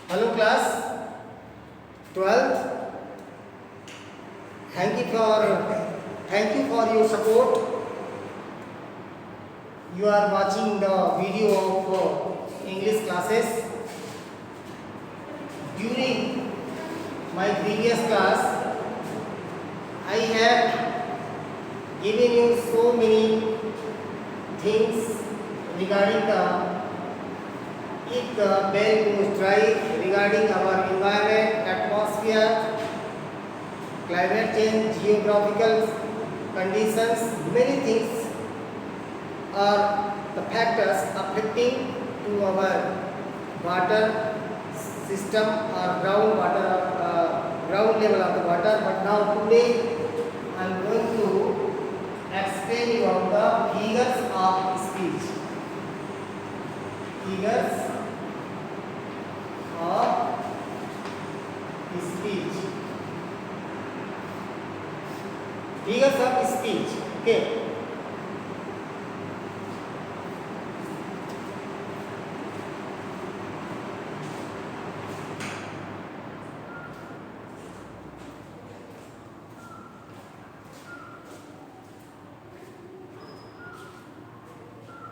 Hello class 12th. Thank you for your support. You are watching the video of English classes. During my previous class, I have given you so many things regarding if the bell goes dry, regarding our environment, atmosphere, climate change, geographical conditions, many things are the factors affecting to our water system or ground level of the water. But now today I am going to explain you about the figures of speech. Figures of speech. Figures of speech. Okay.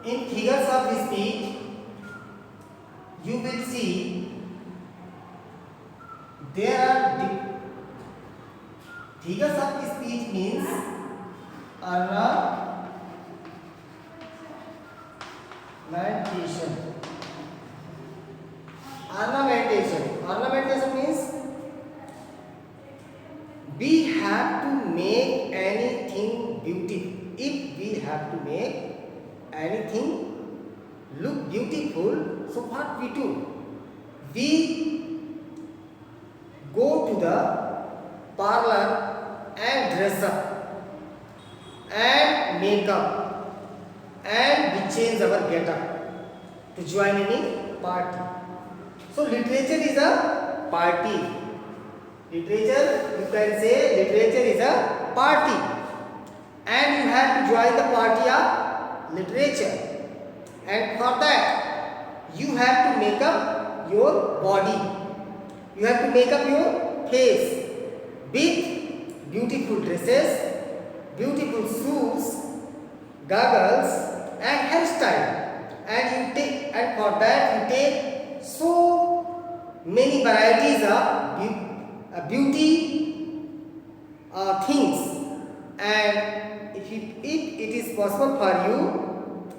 In figures of speech, you will see there are figures of speech means ornamentation. Ornamentation means we have to make anything beautiful. If we have to make anything look beautiful, so what we do? We go to the parlor and dress up and make up and we change our get up to join any party. So literature is a party. Literature, you can say literature is a party, and you have to join the party of literature, and for that you have to make up your body, you have to make up your face with beautiful dresses, beautiful shoes, goggles and hairstyle, and for that you take so many varieties of beauty things, and if it is possible for you,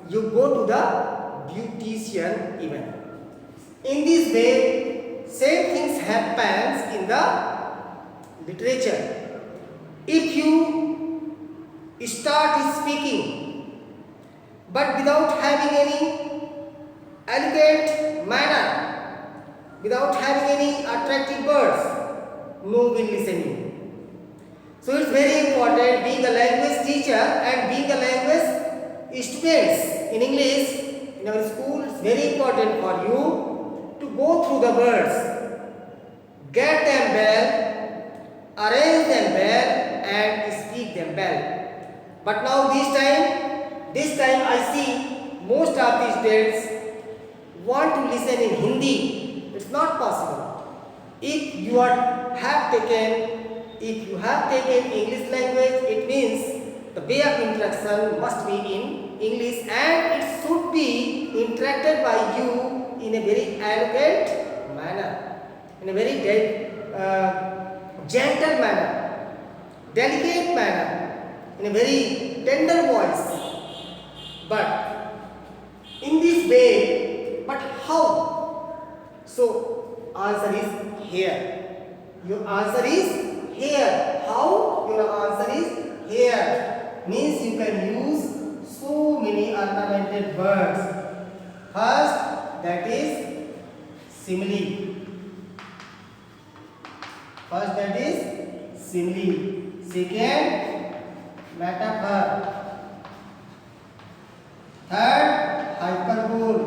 you go to the beautician even. In this way, same things happens in the literature. If you start speaking but without having any elegant manner, without having any attractive words, no one will listen you. So it's very important, being a language teacher and being a language students in English in our school, it's very important for you to go through the words, get them well, arrange them well and speak them well. But now this time I see most of the students want to listen in Hindi. It's not possible. If you have taken English language, it means the way of interaction must be in English, and it should be interacted by you in a very elegant manner, in a very gentle manner, delicate manner, in a very tender voice. But in this way, but how? So answer is here. Your answer is here. How? Your answer is here. Means you can use so many ornamented words. First, that is simile. First, that is simile. Second, metaphor. Third, hyperbole.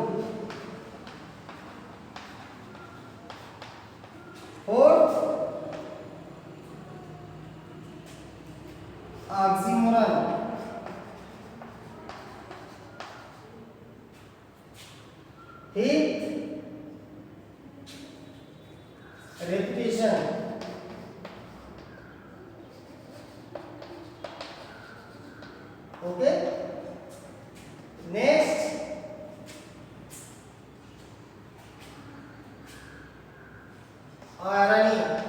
Fourth, oxymoron. Fifth, repetition. Okay. Next, irony.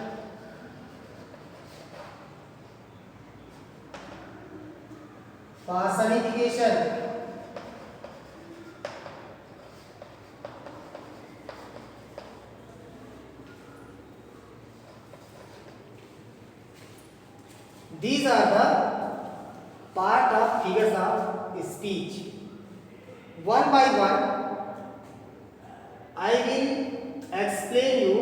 Personification. These are the part of figures of speech. One by one, I will explain you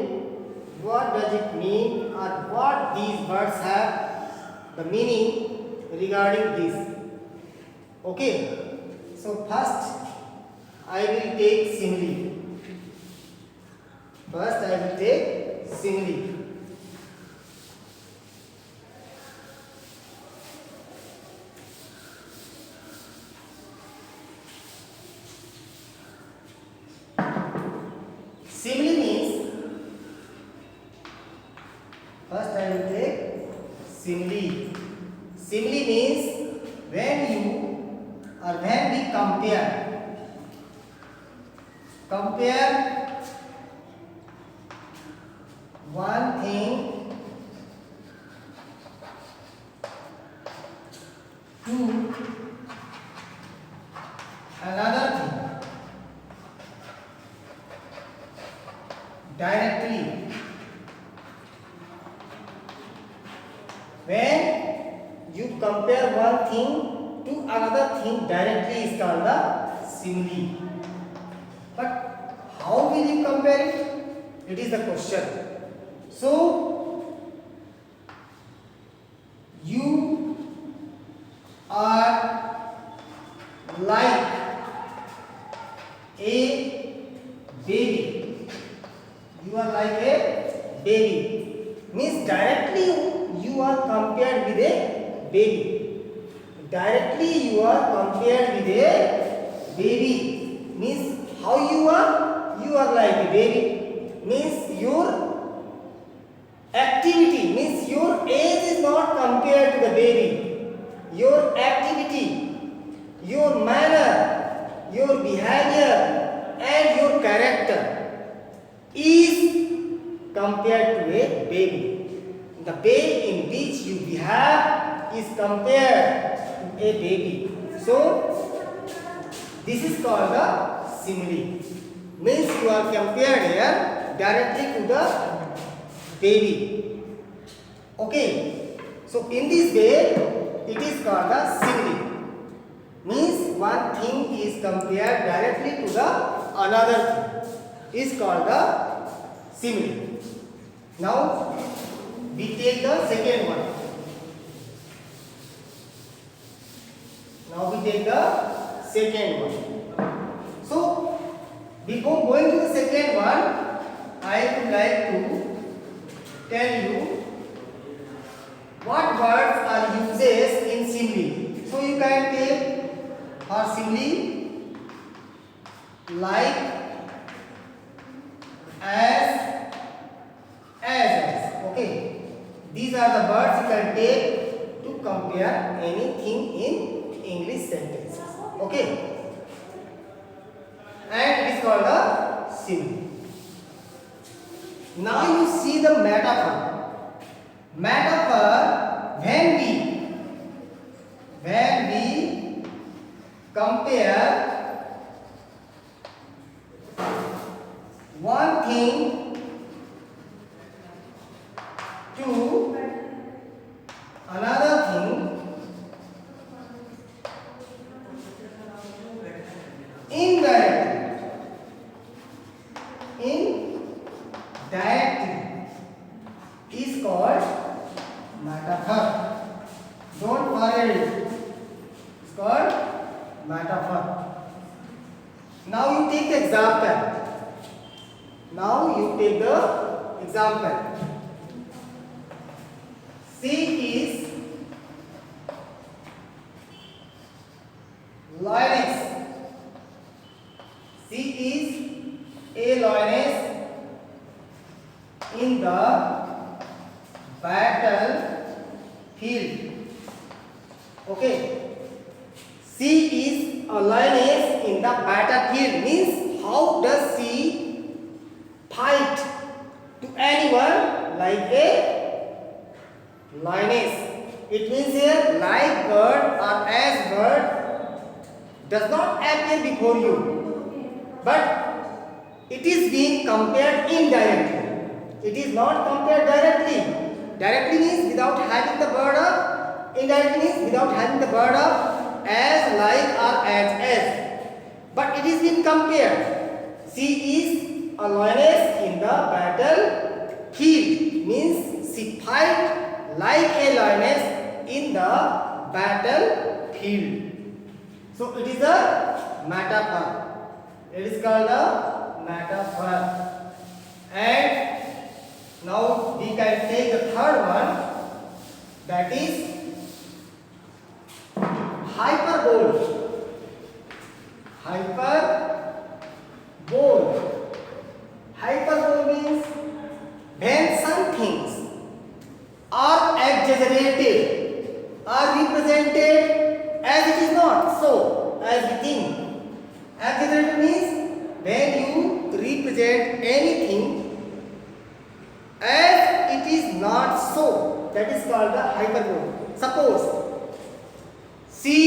what does it mean or what these words have the meaning regarding this. Okay. So first, I will take simile. First, I will take simile. Simile means, first I will take simile. Simile means when you or when we compare one thing to another thing directly. When you compare one thing to another thing directly is called the simile. But how will you compare it? It is the question. So you are like a baby. You are like a baby. Means directly you are compared with a baby. Directly you are compared with a baby. Means how you are? You are like a baby. Means your activity, means your age is not compared to the baby. Your activity, your manner, your behavior and your character is compared to a baby. The way in which you behave is compared to a baby. So this is called the simile. Means you are compared here directly to the baby. Okay. So in this way it is called the simile. Means one thing is compared directly to the another thing is called the simile. Now we take the second one. Now we take the second one. So before going to the second one, I would like to tell you what words are uses in simile. So you can take for simile like, as. Okay. These are the words you can take to compare anything in English sentences. Okay. And it is called a simile. Now you see the metaphor. Metaphor, when we compare one thing to another thing indirectly is called metaphor. Don't forget it. It's called metaphor. Now you take the example. C is lioness. C is a lioness in the battlefield. Okay. She is a lioness in the battlefield means how does she fight to anyone like a lioness. It means here like bird or as bird does not appear before you, but it is being compared indirectly. It is not compared directly. Directly means without having the bird up. Indirectly means without having the bird up as, like or as. But it is being compared. She is a lioness in the battlefield means she fight like a lioness in the battlefield. So it is a metaphor. It is called a metaphor. And now we can take the third one, that is hyperbole. Hyperbole. Hyperbole means when some things are exaggerated, are represented as it is not so, as we think. Exaggerated means when you represent anything as it is not so, that is called the hyperbole. Suppose she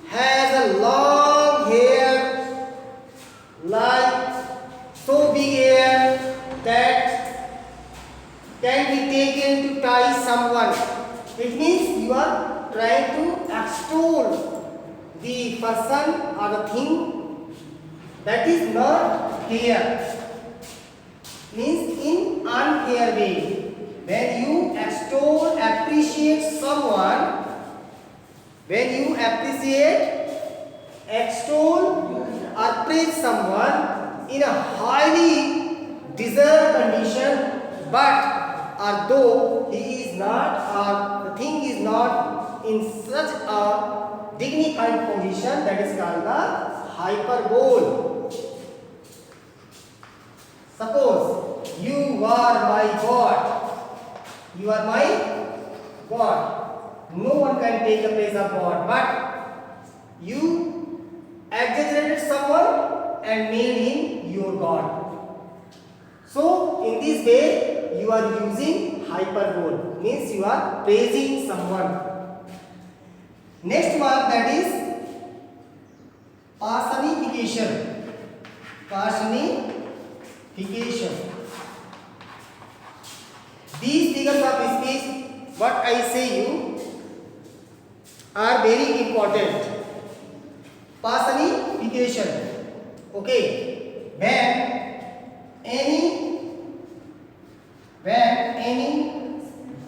has a long hair, like so big hair that can be taken to tie someone. It means you are trying to extol the person or the thing that is not here. Means in unfair way. When you extol, appreciate someone, when you appreciate, extol or praise someone in a highly deserved condition, but although he is not or the thing is not in such a dignified position, that is called the hyperbole. Suppose you are my God. You are my God. No one can take the place of God, but you exaggerated someone and made him your God. So in this way you are using hyperbole, means you are praising someone. Next one, that is personification. Personification. These figures of speech, what I say you, are very important. Personification. Okay. When any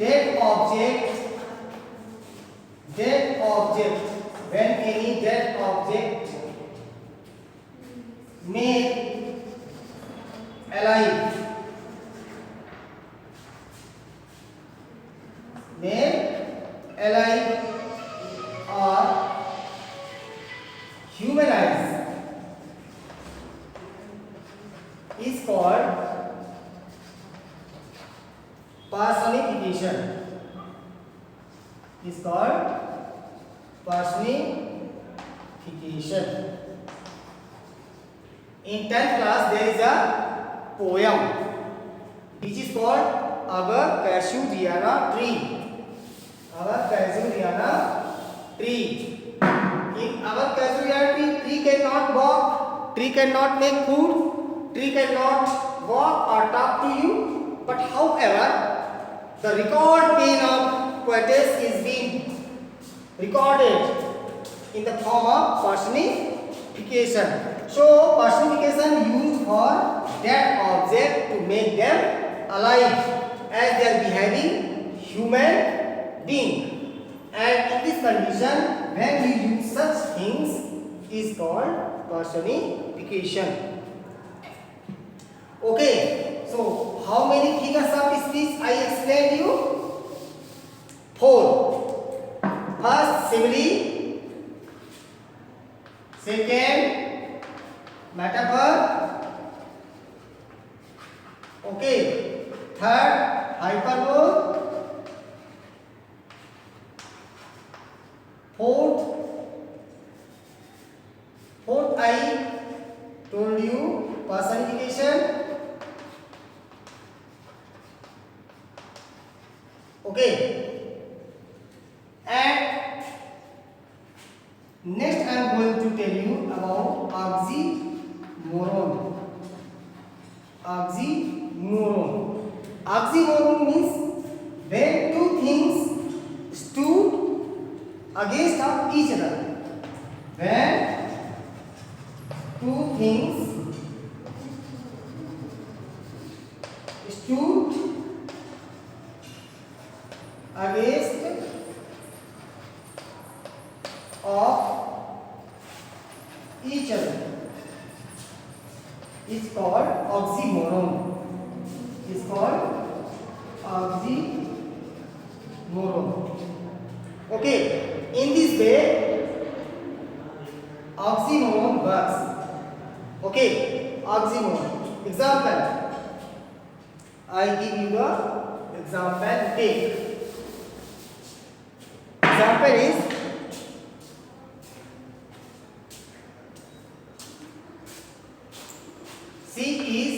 dead object, when any dead object made alive, or humanized is called personification. Is called personification. In 10th class there is a poem which is called Our Casuariana Tree. Our Casuariana Tree. In our casuarity, tree cannot walk, tree cannot make food, tree cannot walk or talk to you. But however, the record pen of poetess is being recorded in the form of personification. So personification used for dead object to make them alive as they are behaving human being. And in this condition, when we use such things, is called personification. Okay, so how many figures of speech I explained you? 4. First, simile. Second, metaphor. Okay. third hyperbole, fourth I told you personification. Okay, and next I am going to tell you about oxymoron. Oxymoron means when two things stood against of each other. When two things stood against of each other is called oxymoron. Is called oxymoron. Okay, in this way oxymoron works. Okay, oxymoron. Example, I give you the example. Take example is she is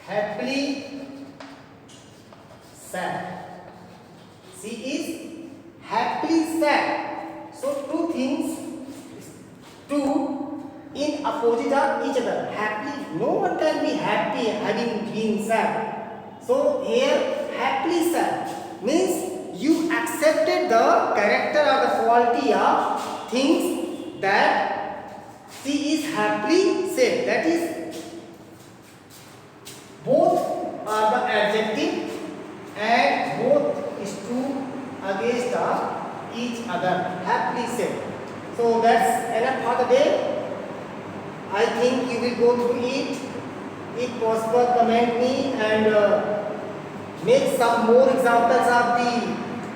happily sad. She is happily sad. So two things, two in opposite of each other. Happily, no one can be happy having been sad. So here happily sad means you accepted the character or the quality of things that she is happily sad. That is, both are the adjective and both is true against each other. Happily sad. So that's enough for the day. I think you will go through it. If possible, comment me and make some more examples of the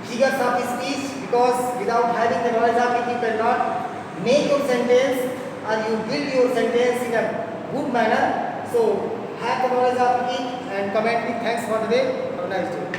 figures of speech, because without having the knowledge of it, you cannot make your sentence or you build your sentence in a good manner. So have the knowledge of it and comment me. Thanks for the day. Have a nice day.